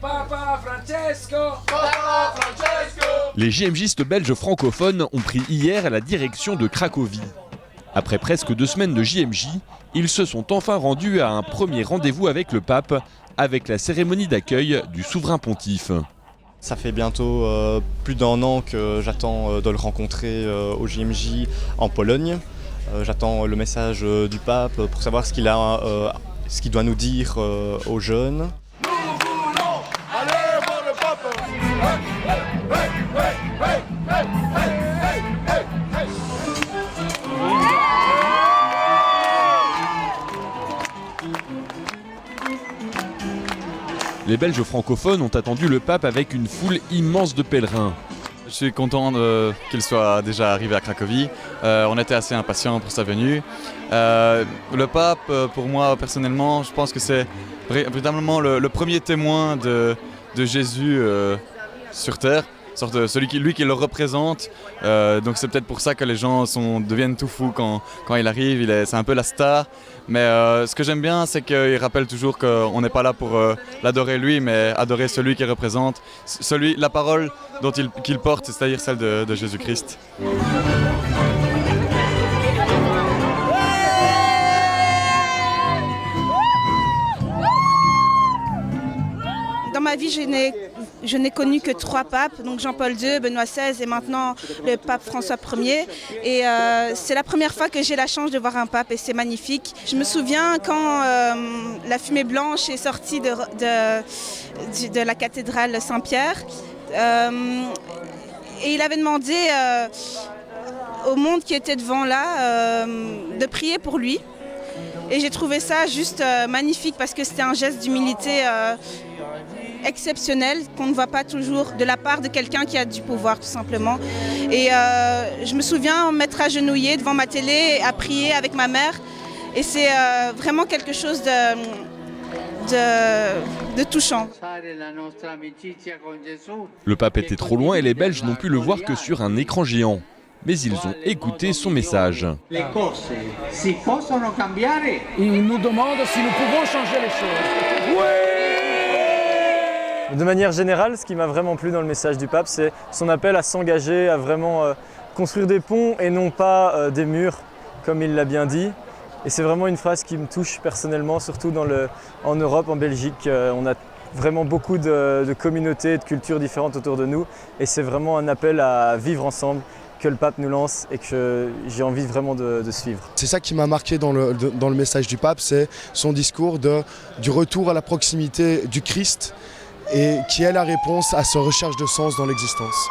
Papa Francesco, Papa Francesco. Les JMJistes belges francophones ont pris hier la direction de Cracovie. Après presque 2 semaines de JMJ, ils se sont enfin rendus à un premier rendez-vous avec le pape, avec la cérémonie d'accueil du souverain pontife. Ça fait bientôt plus d'1 an que j'attends de le rencontrer au JMJ en Pologne. J'attends le message du pape pour savoir ce qu'il doit nous dire aux jeunes. Nous voulons aller voir le pape. Les Belges francophones ont attendu le pape avec une foule immense de pèlerins. Je suis content qu'il soit déjà arrivé à Cracovie. On était assez impatients pour sa venue. Le pape, pour moi personnellement, je pense que c'est véritablement le premier témoin de Jésus sur terre. Lui qui le représente, donc c'est peut-être pour ça que les gens deviennent tout fous quand il arrive, c'est un peu la star. Mais ce que j'aime bien, c'est qu'il rappelle toujours qu'on n'est pas là pour l'adorer lui, mais adorer celui qu'il représente, la parole qu'il porte, c'est-à-dire celle de Jésus-Christ. Dans ma vie, je n'ai connu que 3 papes, donc Jean-Paul II, Benoît XVI et maintenant le pape François Ier. Et c'est la première fois que j'ai la chance de voir un pape et c'est magnifique. Je me souviens quand la fumée blanche est sortie de la cathédrale Saint-Pierre. Et il avait demandé au monde qui était devant là de prier pour lui. Et j'ai trouvé ça juste magnifique parce que c'était un geste d'humilité exceptionnel qu'on ne voit pas toujours de la part de quelqu'un qui a du pouvoir tout simplement. Et je me souviens m'être agenouillée devant ma télé à prier avec ma mère et c'est vraiment quelque chose de touchant. Le pape était trop loin et les Belges n'ont pu le voir que sur un écran géant. Mais ils ont écouté son message. Il nous demande si nous pouvons changer les choses. Oui! De manière générale, ce qui m'a vraiment plu dans le message du pape, c'est son appel à s'engager, à vraiment construire des ponts et non pas des murs, comme il l'a bien dit. Et c'est vraiment une phrase qui me touche personnellement, surtout en Europe, en Belgique. On a vraiment beaucoup de communautés, de cultures différentes autour de nous. Et c'est vraiment un appel à vivre ensemble que le pape nous lance et que j'ai envie vraiment de suivre. C'est ça qui m'a marqué dans le message du pape, c'est son discours du retour à la proximité du Christ et qui est la réponse à sa recherche de sens dans l'existence.